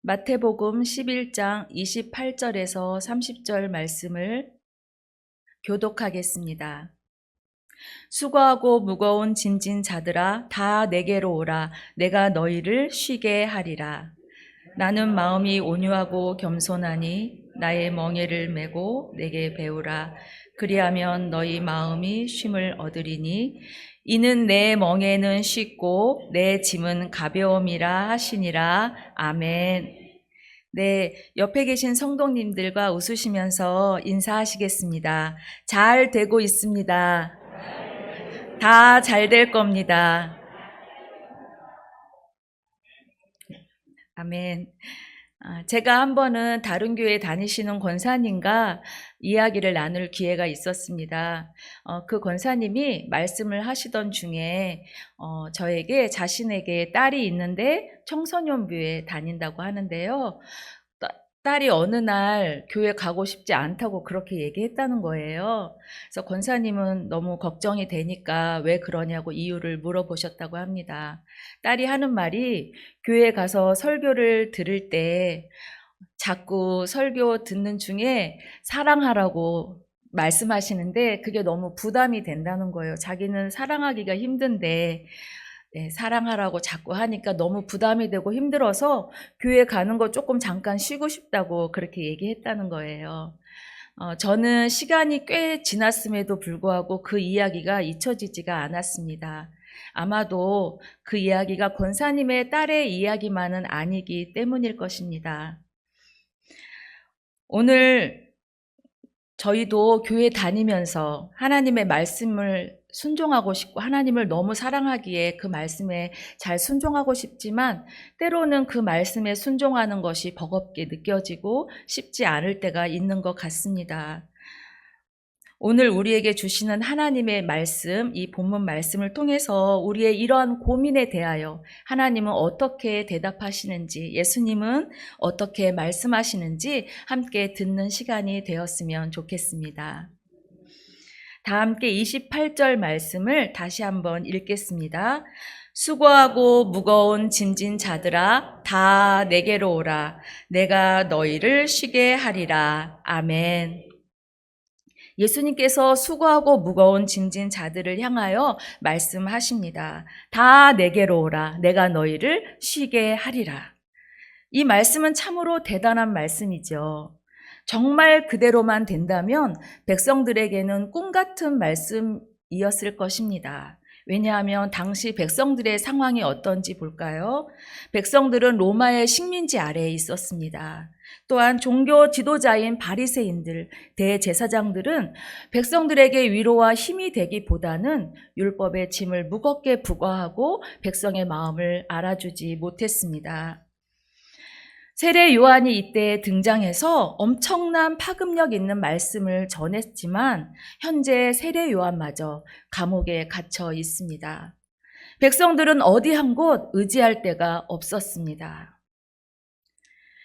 마태복음 11장 28절에서 30절 말씀을 교독하겠습니다. 수고하고 무거운 짐진 자들아 다 내게로 오라. 내가 너희를 쉬게 하리라. 나는 마음이 온유하고 겸손하니 나의 멍에를 메고 내게 배우라. 그리하면 너희 마음이 쉼을 얻으리니 이는 내 멍에는 쉽고 내 짐은 가벼움이라 하시니라. 아멘. 네, 옆에 계신 성도님들과 웃으시면서 인사하시겠습니다. 잘 되고 있습니다. 다 잘 될 겁니다. 아멘. 제가 한 번은 다른 교회 다니시는 권사님과 이야기를 나눌 기회가 있었습니다. 그 권사님이 말씀을 하시던 중에 저에게 자신에게 딸이 있는데 청소년부에 다닌다고 하는데요. 딸이 어느 날 교회 가고 싶지 않다고 그렇게 얘기했다는 거예요. 그래서 권사님은 너무 걱정이 되니까 왜 그러냐고 이유를 물어보셨다고 합니다. 딸이 하는 말이 교회 가서 설교를 들을 때 자꾸 설교 듣는 중에 사랑하라고 말씀하시는데 그게 너무 부담이 된다는 거예요. 자기는 사랑하기가 힘든데 사랑하라고 자꾸 하니까 너무 부담이 되고 힘들어서 교회 가는 거 조금 잠깐 쉬고 싶다고 그렇게 얘기했다는 거예요. 저는 시간이 꽤 지났음에도 불구하고 그 이야기가 잊혀지지가 않았습니다. 아마도 그 이야기가 권사님의 딸의 이야기만은 아니기 때문일 것입니다. 오늘 저희도 교회 다니면서 하나님의 말씀을 순종하고 싶고 하나님을 너무 사랑하기에 그 말씀에 잘 순종하고 싶지만 때로는 그 말씀에 순종하는 것이 버겁게 느껴지고 쉽지 않을 때가 있는 것 같습니다. 오늘 우리에게 주시는 하나님의 말씀, 이 본문 말씀을 통해서 우리의 이러한 고민에 대하여 하나님은 어떻게 대답하시는지, 예수님은 어떻게 말씀하시는지 함께 듣는 시간이 되었으면 좋겠습니다. 다 함께 28절 말씀을 다시 한번 읽겠습니다. 수고하고 무거운 짐진 자들아 다 내게로 오라. 내가 너희를 쉬게 하리라. 아멘. 예수님께서 수고하고 무거운 짐진 자들을 향하여 말씀하십니다. 다 내게로 오라. 내가 너희를 쉬게 하리라. 이 말씀은 참으로 대단한 말씀이죠. 정말 그대로만 된다면 백성들에게는 꿈 같은 말씀이었을 것입니다. 왜냐하면 당시 백성들의 상황이 어떤지 볼까요? 백성들은 로마의 식민지 아래에 있었습니다. 또한 종교 지도자인 바리새인들, 대제사장들은 백성들에게 위로와 힘이 되기보다는 율법의 짐을 무겁게 부과하고 백성의 마음을 알아주지 못했습니다. 세례 요한이 이때 등장해서 엄청난 파급력 있는 말씀을 전했지만 현재 세례 요한마저 감옥에 갇혀 있습니다. 백성들은 어디 한 곳 의지할 데가 없었습니다.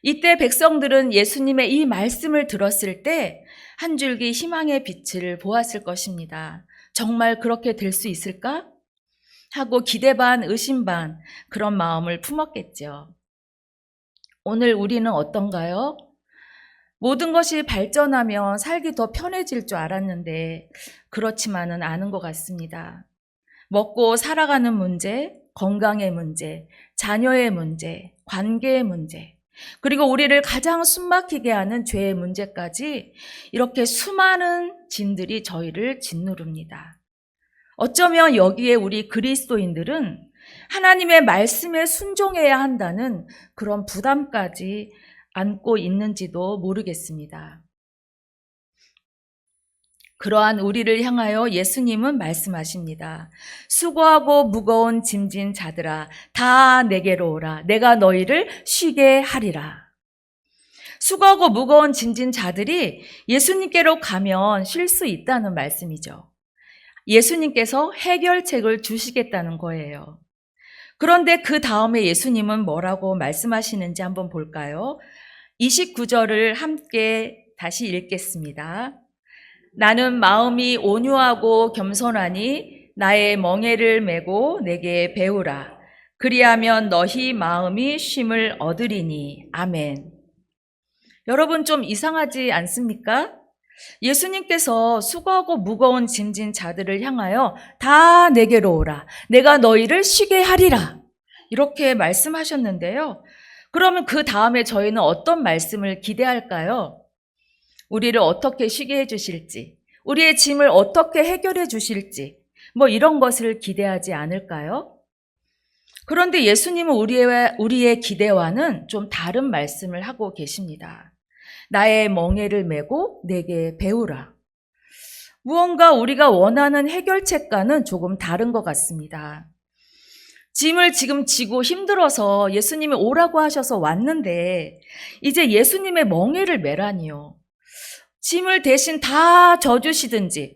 이때 백성들은 예수님의 이 말씀을 들었을 때 한 줄기 희망의 빛을 보았을 것입니다. 정말 그렇게 될 수 있을까? 하고 기대 반 의심 반 그런 마음을 품었겠죠. 오늘 우리는 어떤가요? 모든 것이 발전하면 살기 더 편해질 줄 알았는데 그렇지만은 않은 것 같습니다. 먹고 살아가는 문제, 건강의 문제, 자녀의 문제, 관계의 문제, 그리고 우리를 가장 숨막히게 하는 죄의 문제까지 이렇게 수많은 짐들이 저희를 짓누릅니다. 어쩌면 여기에 우리 그리스도인들은 하나님의 말씀에 순종해야 한다는 그런 부담까지 안고 있는지도 모르겠습니다. 그러한 우리를 향하여 예수님은 말씀하십니다. 수고하고 무거운 짐진 자들아 다 내게로 오라. 내가 너희를 쉬게 하리라. 수고하고 무거운 짐진 자들이 예수님께로 가면 쉴 수 있다는 말씀이죠. 예수님께서 해결책을 주시겠다는 거예요. 그런데 그 다음에 예수님은 뭐라고 말씀하시는지 한번 볼까요? 29절을 함께 다시 읽겠습니다. 나는 마음이 온유하고 겸손하니 나의 멍에를 메고 내게 배우라. 그리하면 너희 마음이 쉼을 얻으리니. 아멘. 여러분 좀 이상하지 않습니까? 예수님께서 수고하고 무거운 짐진 자들을 향하여 다 내게로 오라. 내가 너희를 쉬게 하리라. 이렇게 말씀하셨는데요. 그러면 그 다음에 저희는 어떤 말씀을 기대할까요? 우리를 어떻게 쉬게 해주실지, 우리의 짐을 어떻게 해결해 주실지, 이런 것을 기대하지 않을까요? 그런데 예수님은 우리의 기대와는 좀 다른 말씀을 하고 계십니다. 나의 멍에를 메고 내게 배우라. 무언가 우리가 원하는 해결책과는 조금 다른 것 같습니다. 짐을 지금 지고 힘들어서 예수님이 오라고 하셔서 왔는데 이제 예수님의 멍에를 메라니요. 짐을 대신 다 져주시든지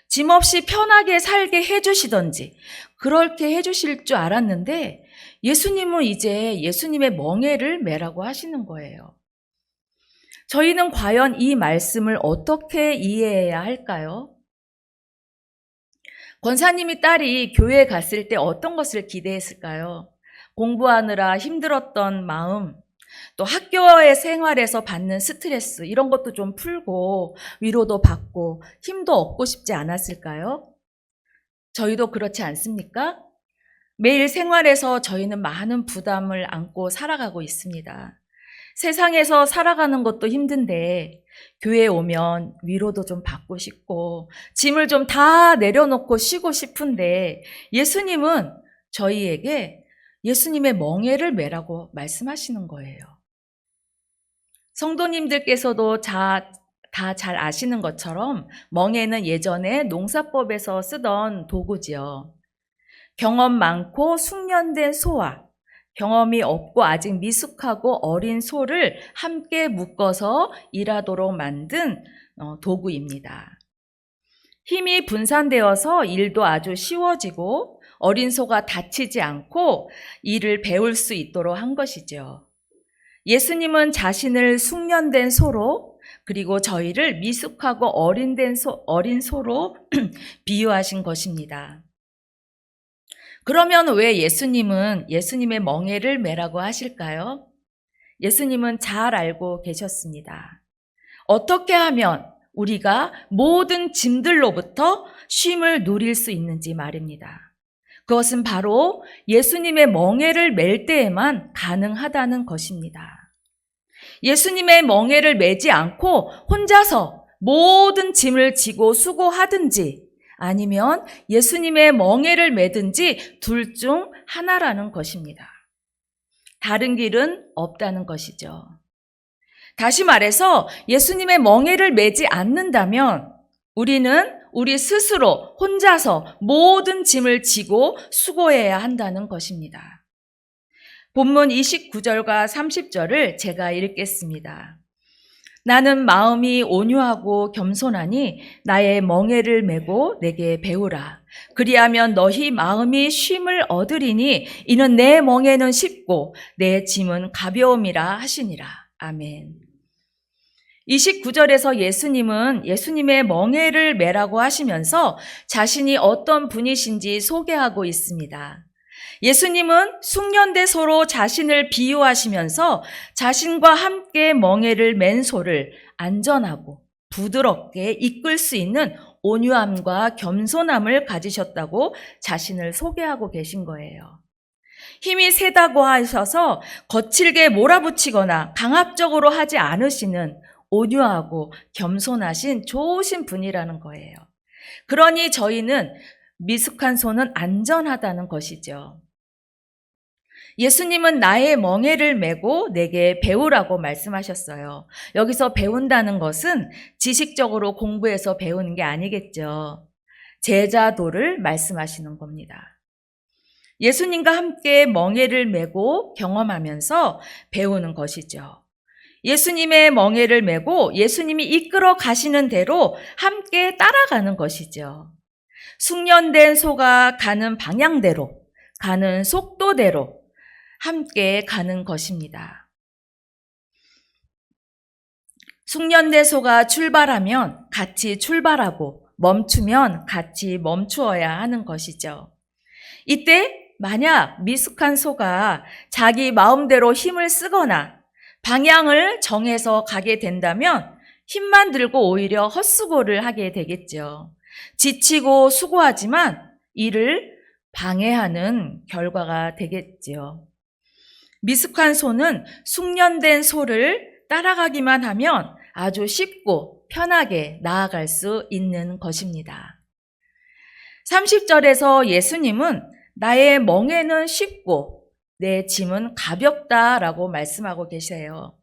짐 없이 편하게 살게 해주시든지 그렇게 해주실 줄 알았는데 예수님은 이제 예수님의 멍에를 메라고 하시는 거예요. 저희는 과연 이 말씀을 어떻게 이해해야 할까요? 권사님이 딸이 교회에 갔을 때 어떤 것을 기대했을까요? 공부하느라 힘들었던 마음, 또 학교의 생활에서 받는 스트레스 이런 것도 좀 풀고 위로도 받고 힘도 얻고 싶지 않았을까요? 저희도 그렇지 않습니까? 매일 생활에서 저희는 많은 부담을 안고 살아가고 있습니다. 세상에서 살아가는 것도 힘든데 교회에 오면 위로도 좀 받고 싶고 짐을 좀 다 내려놓고 쉬고 싶은데 예수님은 저희에게 예수님의 멍에를 메라고 말씀하시는 거예요. 성도님들께서도 다 잘 아시는 것처럼 멍에는 예전에 농사법에서 쓰던 도구지요. 경험 많고 숙련된 소와 경험이 없고 아직 미숙하고 어린 소를 함께 묶어서 일하도록 만든 도구입니다. 힘이 분산되어서 일도 아주 쉬워지고 어린 소가 다치지 않고 일을 배울 수 있도록 한 것이죠. 예수님은 자신을 숙련된 소로 그리고 저희를 미숙하고 어린 소로 비유하신 것입니다. 그러면 왜 예수님은 예수님의 멍에를 메라고 하실까요? 예수님은 잘 알고 계셨습니다. 어떻게 하면 우리가 모든 짐들로부터 쉼을 누릴 수 있는지 말입니다. 그것은 바로 예수님의 멍에를 맬 때에만 가능하다는 것입니다. 예수님의 멍에를 메지 않고 혼자서 모든 짐을 지고 수고하든지 아니면 예수님의 멍에를 메든지 둘 중 하나라는 것입니다. 다른 길은 없다는 것이죠. 다시 말해서 예수님의 멍에를 메지 않는다면 우리는 우리 스스로 혼자서 모든 짐을 지고 수고해야 한다는 것입니다. 본문 29절과 30절을 제가 읽겠습니다. 나는 마음이 온유하고 겸손하니 나의 멍에를 메고 내게 배우라. 그리하면 너희 마음이 쉼을 얻으리니 이는 내 멍에는 쉽고 내 짐은 가벼움이라 하시니라. 아멘. 29절에서 예수님은 예수님의 멍에를 메라고 하시면서 자신이 어떤 분이신지 소개하고 있습니다. 예수님은 숙련된 소로 자신을 비유하시면서 자신과 함께 멍에를 맨 소를 안전하고 부드럽게 이끌 수 있는 온유함과 겸손함을 가지셨다고 자신을 소개하고 계신 거예요. 힘이 세다고 하셔서 거칠게 몰아붙이거나 강압적으로 하지 않으시는 온유하고 겸손하신 좋으신 분이라는 거예요. 그러니 저희는 미숙한 손은 안전하다는 것이죠. 예수님은 나의 멍에를 메고 내게 배우라고 말씀하셨어요. 여기서 배운다는 것은 지식적으로 공부해서 배우는 게 아니겠죠. 제자도를 말씀하시는 겁니다. 예수님과 함께 멍에를 메고 경험하면서 배우는 것이죠. 예수님의 멍에를 메고 예수님이 이끌어 가시는 대로 함께 따라가는 것이죠. 숙련된 소가 가는 방향대로, 가는 속도대로 함께 가는 것입니다. 숙련된 소가 출발하면 같이 출발하고 멈추면 같이 멈추어야 하는 것이죠. 이때 만약 미숙한 소가 자기 마음대로 힘을 쓰거나 방향을 정해서 가게 된다면 힘만 들고 오히려 헛수고를 하게 되겠죠. 지치고 수고하지만 이를 방해하는 결과가 되겠지요. 미숙한 소는 숙련된 소를 따라가기만 하면 아주 쉽고 편하게 나아갈 수 있는 것입니다. 30절에서 예수님은 나의 멍에는 쉽고 내 짐은 가볍다라고 말씀하고 계세요.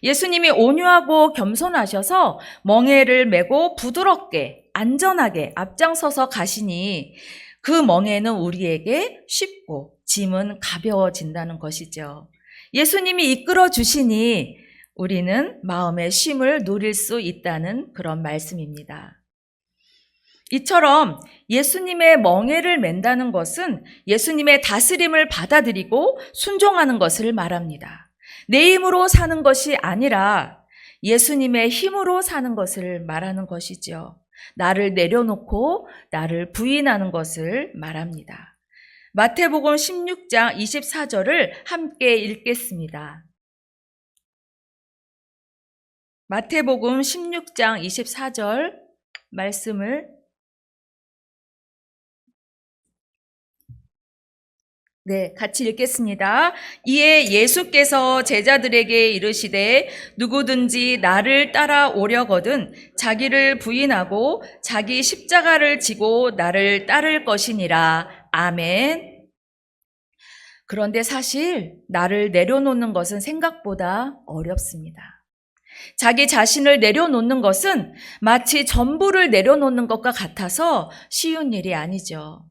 예수님이 온유하고 겸손하셔서 멍에를 메고 부드럽게 안전하게 앞장서서 가시니 그 멍에는 우리에게 쉽고 짐은 가벼워진다는 것이죠. 예수님이 이끌어 주시니 우리는 마음의 쉼을 누릴 수 있다는 그런 말씀입니다. 이처럼 예수님의 멍에를 맨다는 것은 예수님의 다스림을 받아들이고 순종하는 것을 말합니다. 내 힘으로 사는 것이 아니라 예수님의 힘으로 사는 것을 말하는 것이죠. 나를 내려놓고 나를 부인하는 것을 말합니다. 마태복음 16장 24절을 함께 읽겠습니다. 마태복음 16장 24절 말씀을 같이 읽겠습니다. 이에 예수께서 제자들에게 이르시되 누구든지 나를 따라오려거든 자기를 부인하고 자기 십자가를 지고 나를 따를 것이니라. 아멘. 그런데 사실 나를 내려놓는 것은 생각보다 어렵습니다. 자기 자신을 내려놓는 것은 마치 전부를 내려놓는 것과 같아서 쉬운 일이 아니죠.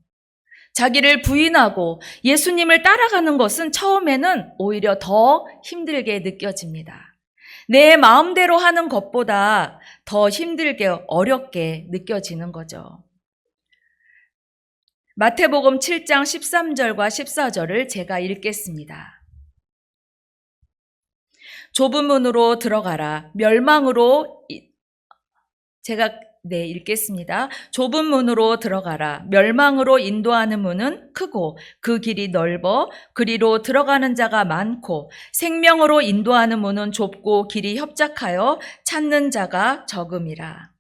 자기를 부인하고 예수님을 따라가는 것은 처음에는 오히려 더 힘들게 느껴집니다. 내 마음대로 하는 것보다 더 힘들게 어렵게 느껴지는 거죠. 마태복음 7장 13절과 14절을 제가 읽겠습니다. 좁은 문으로 들어가라. 멸망으로 읽겠습니다. 좁은 문으로 들어가라. 멸망으로 인도하는 문은 크고 그 길이 넓어 그리로 들어가는 자가 많고 생명으로 인도하는 문은 좁고 길이 협착하여 찾는 자가 적음이라.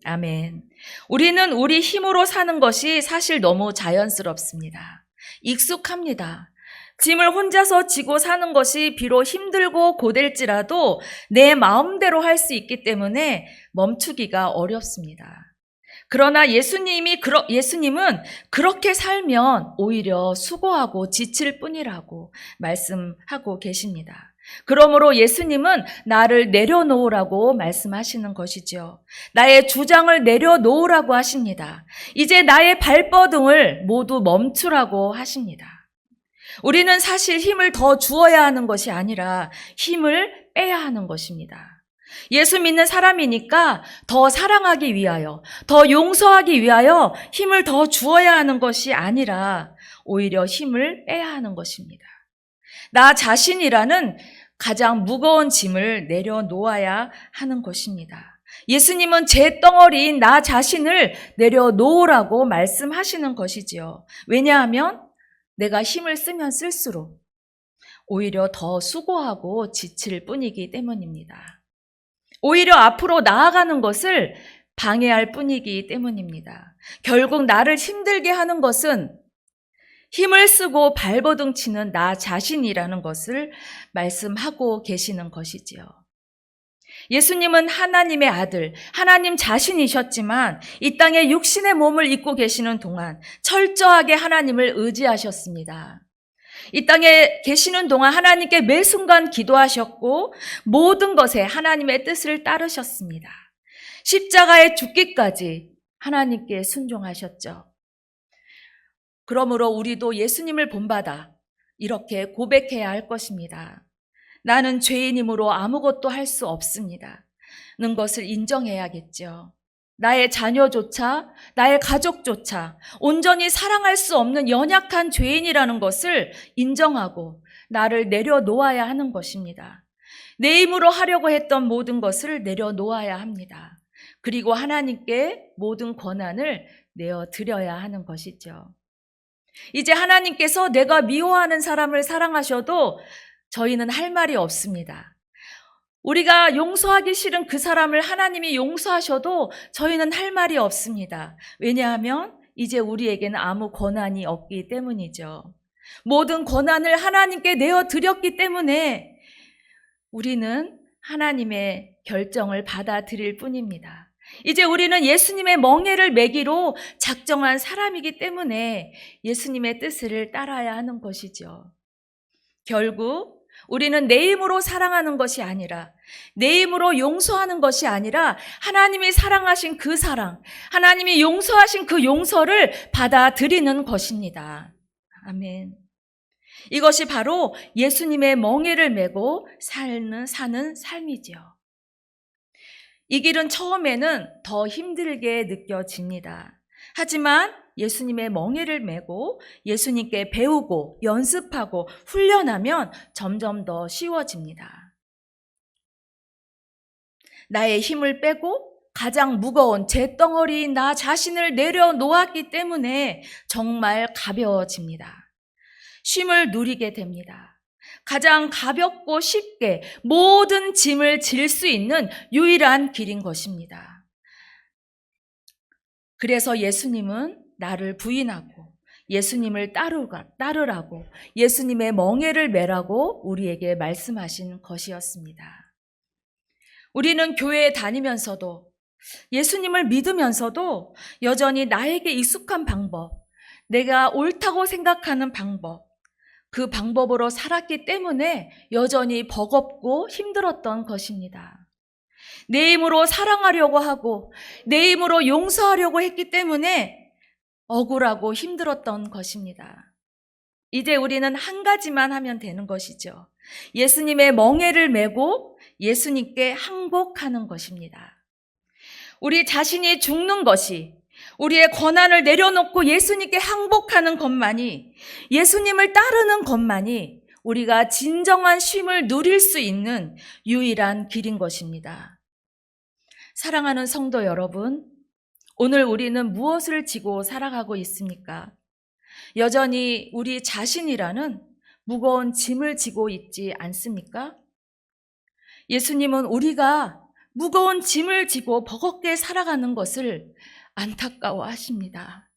아멘. 우리는 우리 힘으로 사는 것이 사실 너무 자연스럽습니다. 익숙합니다. 짐을 혼자서 지고 사는 것이 비록 힘들고 고될지라도 내 마음대로 할 수 있기 때문에 멈추기가 어렵습니다. 그러나 예수님은 그렇게 살면 오히려 수고하고 지칠 뿐이라고 말씀하고 계십니다. 그러므로 예수님은 나를 내려놓으라고 말씀하시는 것이죠. 나의 주장을 내려놓으라고 하십니다. 이제 나의 발버둥을 모두 멈추라고 하십니다. 우리는 사실 힘을 더 주어야 하는 것이 아니라 힘을 빼야 하는 것입니다. 예수 믿는 사람이니까 더 사랑하기 위하여, 더 용서하기 위하여 힘을 더 주어야 하는 것이 아니라 오히려 힘을 빼야 하는 것입니다. 나 자신이라는 가장 무거운 짐을 내려놓아야 하는 것입니다. 예수님은 제 덩어리인 나 자신을 내려놓으라고 말씀하시는 것이지요. 왜냐하면 내가 힘을 쓰면 쓸수록 오히려 더 수고하고 지칠 뿐이기 때문입니다. 오히려 앞으로 나아가는 것을 방해할 뿐이기 때문입니다. 결국 나를 힘들게 하는 것은 힘을 쓰고 발버둥 치는 나 자신이라는 것을 말씀하고 계시는 것이지요. 예수님은 하나님의 아들, 하나님 자신이셨지만 이 땅에 육신의 몸을 입고 계시는 동안 철저하게 하나님을 의지하셨습니다. 이 땅에 계시는 동안 하나님께 매 순간 기도하셨고 모든 것에 하나님의 뜻을 따르셨습니다. 십자가에 죽기까지 하나님께 순종하셨죠. 그러므로 우리도 예수님을 본받아 이렇게 고백해야 할 것입니다. 나는 죄인이므로 아무것도 할 수 없습니다. 는 것을 인정해야겠죠. 나의 자녀조차, 나의 가족조차 온전히 사랑할 수 없는 연약한 죄인이라는 것을 인정하고 나를 내려놓아야 하는 것입니다. 내 힘으로 하려고 했던 모든 것을 내려놓아야 합니다. 그리고 하나님께 모든 권한을 내어드려야 하는 것이죠. 이제 하나님께서 내가 미워하는 사람을 사랑하셔도 저희는 할 말이 없습니다. 우리가 용서하기 싫은 그 사람을 하나님이 용서하셔도 저희는 할 말이 없습니다. 왜냐하면 이제 우리에게는 아무 권한이 없기 때문이죠. 모든 권한을 하나님께 내어드렸기 때문에 우리는 하나님의 결정을 받아들일 뿐입니다. 이제 우리는 예수님의 멍에를 매기로 작정한 사람이기 때문에 예수님의 뜻을 따라야 하는 것이죠. 결국 우리는 내 힘으로 사랑하는 것이 아니라, 내 힘으로 용서하는 것이 아니라 하나님이 사랑하신 그 사랑, 하나님이 용서하신 그 용서를 받아들이는 것입니다. 아멘. 이것이 바로 예수님의 멍에를 메고 사는 삶이죠. 이 길은 처음에는 더 힘들게 느껴집니다. 하지만 예수님의 멍에를 메고 예수님께 배우고 연습하고 훈련하면 점점 더 쉬워집니다. 나의 힘을 빼고 가장 무거운 잿덩어리인 나 자신을 내려놓았기 때문에 정말 가벼워집니다. 쉼을 누리게 됩니다. 가장 가볍고 쉽게 모든 짐을 질 수 있는 유일한 길인 것입니다. 그래서 예수님은 나를 부인하고 예수님을 따르라고 예수님의 멍에를 메라고 우리에게 말씀하신 것이었습니다. 우리는 교회에 다니면서도 예수님을 믿으면서도 여전히 나에게 익숙한 방법, 내가 옳다고 생각하는 방법, 그 방법으로 살았기 때문에 여전히 버겁고 힘들었던 것입니다. 내 힘으로 사랑하려고 하고 내 힘으로 용서하려고 했기 때문에 억울하고 힘들었던 것입니다. 이제 우리는 한 가지만 하면 되는 것이죠. 예수님의 멍에를 메고 예수님께 항복하는 것입니다. 우리 자신이 죽는 것이, 우리의 권한을 내려놓고 예수님께 항복하는 것만이, 예수님을 따르는 것만이 우리가 진정한 쉼을 누릴 수 있는 유일한 길인 것입니다. 사랑하는 성도 여러분, 오늘 우리는 무엇을 지고 살아가고 있습니까? 여전히 우리 자신이라는 무거운 짐을 지고 있지 않습니까? 예수님은 우리가 무거운 짐을 지고 버겁게 살아가는 것을 안타까워하십니다.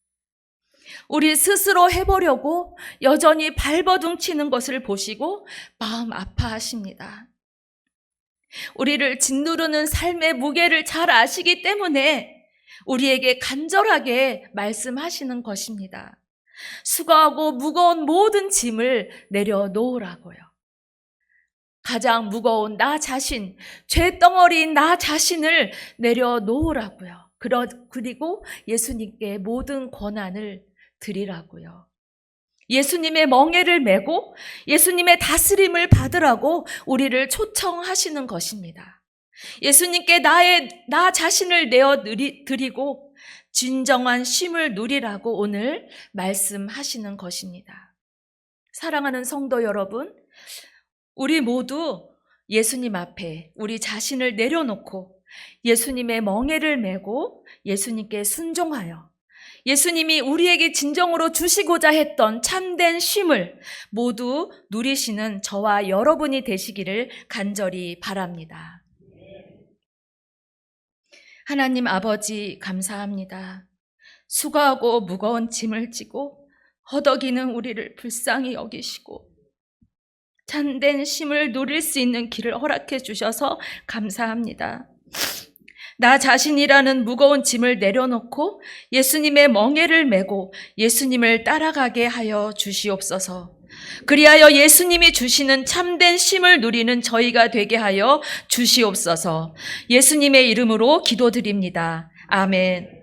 우리 스스로 해보려고 여전히 발버둥 치는 것을 보시고 마음 아파하십니다. 우리를 짓누르는 삶의 무게를 잘 아시기 때문에 우리에게 간절하게 말씀하시는 것입니다. 수고하고 무거운 모든 짐을 내려놓으라고요. 가장 무거운 나 자신, 죄덩어리인 나 자신을 내려놓으라고요. 그리고 예수님께 모든 권한을 드리라고요. 예수님의 멍에를 메고 예수님의 다스림을 받으라고 우리를 초청하시는 것입니다. 예수님께 나 자신을 내어드리고 진정한 쉼을 누리라고 오늘 말씀하시는 것입니다. 사랑하는 성도 여러분, 우리 모두 예수님 앞에 우리 자신을 내려놓고 예수님의 멍에를 메고 예수님께 순종하여 예수님이 우리에게 진정으로 주시고자 했던 참된 쉼을 모두 누리시는 저와 여러분이 되시기를 간절히 바랍니다. 하나님 아버지 감사합니다. 수고하고 무거운 짐을 지고 허덕이는 우리를 불쌍히 여기시고 참된 쉼을 누릴 수 있는 길을 허락해 주셔서 감사합니다. 나 자신이라는 무거운 짐을 내려놓고 예수님의 멍에를 메고 예수님을 따라가게 하여 주시옵소서. 그리하여 예수님이 주시는 참된 쉼을 누리는 저희가 되게 하여 주시옵소서. 예수님의 이름으로 기도드립니다. 아멘.